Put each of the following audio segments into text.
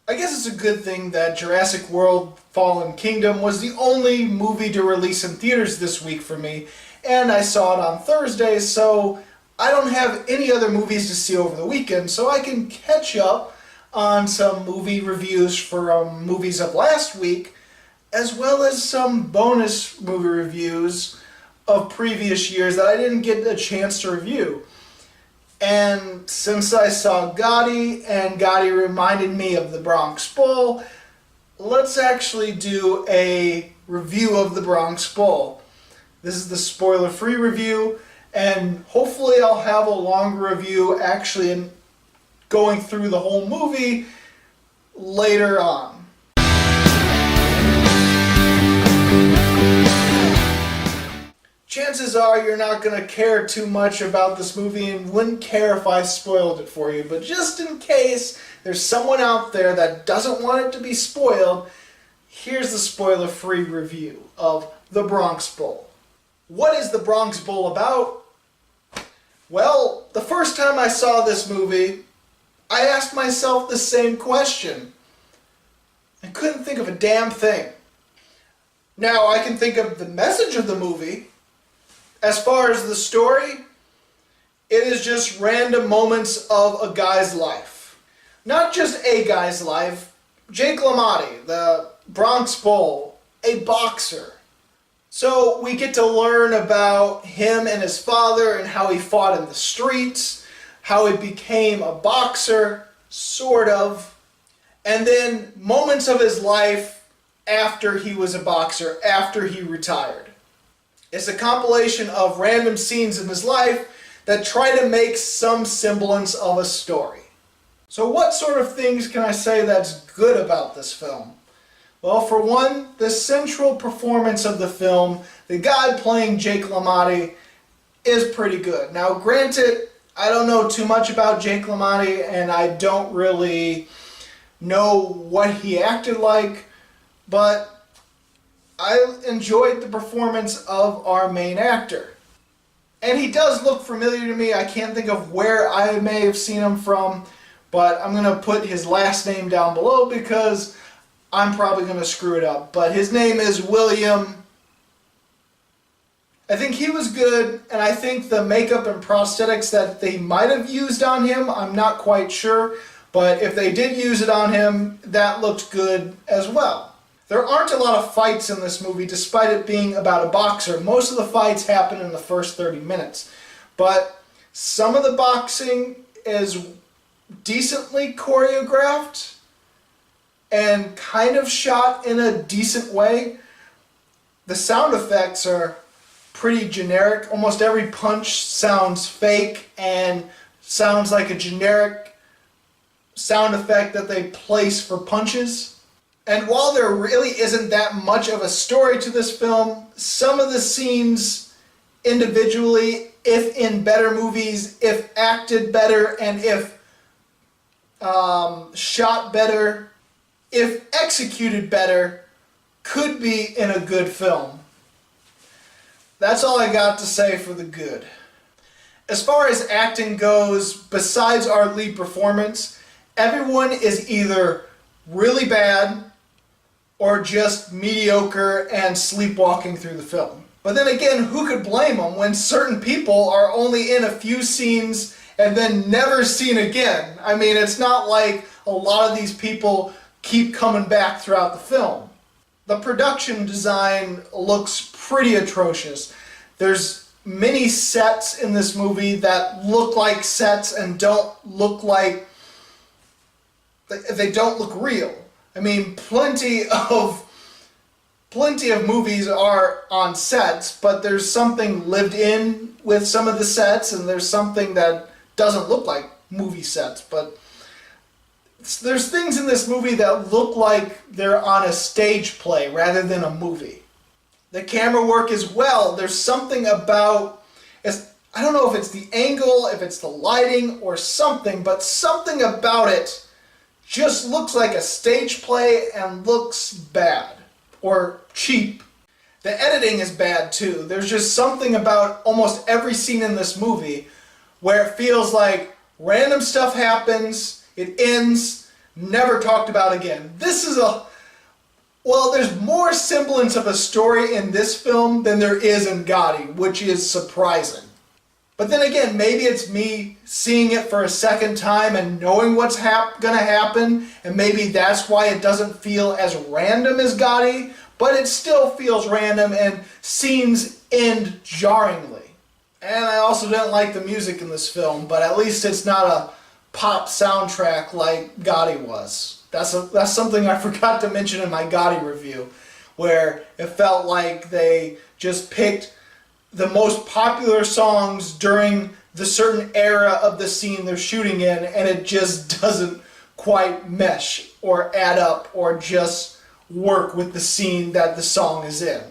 I guess it's a good thing that Jurassic World Fallen Kingdom was the only movie to release in theaters this week for me, and I saw it on Thursday, so I don't have any other movies to see over the weekend, so I can catch up on some movie reviews from movies of last week, as well as some bonus movie reviews of previous years that I didn't get a chance to review. And since I saw Gotti, and Gotti reminded me of the Bronx Bull, let's actually do a review of the Bronx Bull. This is the spoiler-free review, and hopefully I'll have a longer review actually in going through the whole movie later on. Chances are you're not going to care too much about this movie and wouldn't care if I spoiled it for you, but just in case there's someone out there that doesn't want it to be spoiled, here's the spoiler-free review of The Bronx Bull. What is The Bronx Bull about? Well, the first time I saw this movie, I asked myself the same question. I couldn't think of a damn thing. Now I can think of the message of the movie. As far as the story, it is just random moments of a guy's life. Not just a guy's life. Jake LaMotta, the Bronx Bull, a boxer. So we get to learn about him and his father and how he fought in the streets, how he became a boxer, sort of, and then moments of his life after he was a boxer, after he retired. It's a compilation of random scenes in his life that try to make some semblance of a story. So what sort of things can I say that's good about this film? Well, for one, the central performance of the film, the guy playing Jake LaMotta, is pretty good. Now, granted, I don't know too much about Jake LaMotta, and I don't really know what he acted like, but I enjoyed the performance of our main actor. And he does look familiar to me. I can't think of where I may have seen him from, but I'm going to put his last name down below because I'm probably going to screw it up. But his name is William. I think he was good, and I think the makeup and prosthetics that they might have used on him, I'm not quite sure, but if they did use it on him, that looked good as well. There aren't a lot of fights in this movie, despite it being about a boxer. Most of the fights happen in the first 30 minutes. But some of the boxing is decently choreographed and kind of shot in a decent way. The sound effects are pretty generic. Almost every punch sounds fake and sounds like a generic sound effect that they place for punches. And while there really isn't that much of a story to this film, some of the scenes individually, if in better movies, if acted better, and if shot better, if executed better, could be in a good film. That's all I got to say for the good. As far as acting goes, besides our lead performance, everyone is either really bad or just mediocre and sleepwalking through the film. But then again, who could blame them when certain people are only in a few scenes and then never seen again? I mean, it's not like a lot of these people keep coming back throughout the film. The production design looks pretty atrocious. There's many sets in this movie that look like sets and don't look like, they don't look real. I mean, plenty of movies are on sets, but there's something lived in with some of the sets, and there's something that doesn't look like movie sets. But there's things in this movie that look like they're on a stage play rather than a movie. The camera work as well, there's something about, I don't know if it's the angle, if it's the lighting or something, but something about it just looks like a stage play and looks bad or cheap. The editing is bad too. There's just something about almost every scene in this movie where it feels like random stuff happens, it ends, never talked about again. This is well, there's more semblance of a story in this film than there is in Gotti, which is surprising. But then again, maybe it's me seeing it for a second time and knowing what's gonna happen, and maybe that's why it doesn't feel as random as Gotti, but it still feels random and scenes end jarringly. And I also didn't like the music in this film, but at least it's not a pop soundtrack like Gotti was. That's something I forgot to mention in my Gotti review, where it felt like they just picked the most popular songs during the certain era of the scene they're shooting in, and it just doesn't quite mesh or add up or just work with the scene that the song is in.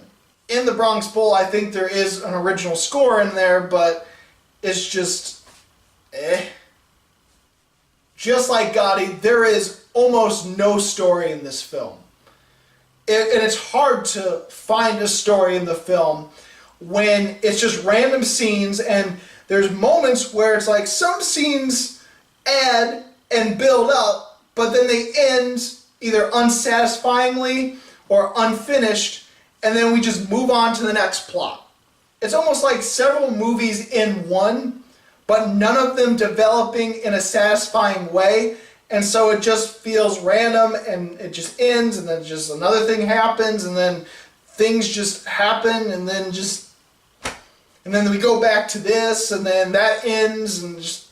In the Bronx Bull, I think there is an original score in there, but it's just Just like Gotti, there is almost no story in this film. And it's hard to find a story in the film when it's just random scenes, and there's moments where it's like some scenes add and build up, but then they end either unsatisfyingly or unfinished, and then we just move on to the next plot. It's almost like several movies in one, but none of them developing in a satisfying way, and so it just feels random, and it just ends, and then just another thing happens, and then things just happen, and then we go back to this, and then that ends, and just...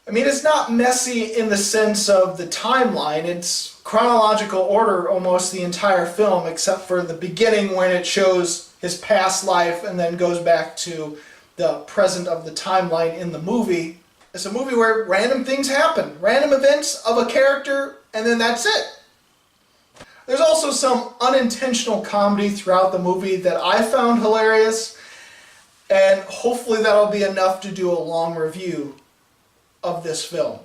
I mean, it's not messy in the sense of the timeline. It's chronological order almost the entire film, except for the beginning when it shows his past life and then goes back to the present of the timeline in the movie. It's a movie where random things happen, random events of a character, and then that's it. There's also some unintentional comedy throughout the movie that I found hilarious, and hopefully that'll be enough to do a long review of this film.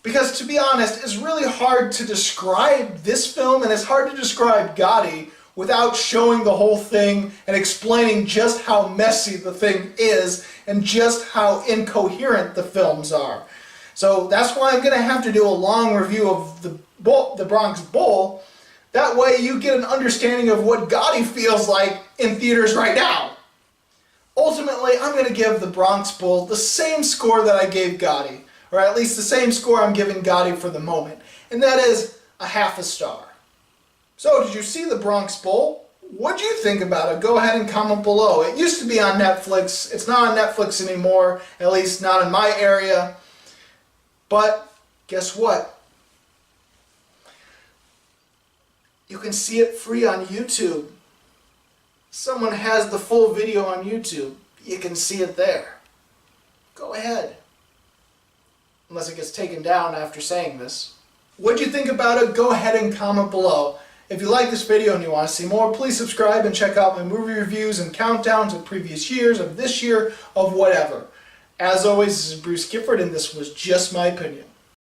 Because to be honest, it's really hard to describe this film, and it's hard to describe Gotti without showing the whole thing and explaining just how messy the thing is and just how incoherent the films are. So that's why I'm going to have to do a long review of the Bronx Bull. That way you get an understanding of what Gotti feels like in theaters right now. Ultimately, I'm going to give the Bronx Bull the same score that I gave Gotti, or at least the same score I'm giving Gotti for the moment, and that is a half a star. So, did you see the Bronx Bull? What'd you think about it? Go ahead and comment below. It used to be on Netflix. It's not on Netflix anymore, at least not in my area. But guess what? You can see it free on YouTube. Someone has the full video on YouTube. You can see it there. Go ahead. Unless it gets taken down after saying this. What'd you think about it? Go ahead and comment below. If you like this video and you want to see more, please subscribe and check out my movie reviews and countdowns of previous years, of this year, of whatever. As always, this is Bruce Gifford, and this was Just My Opinion.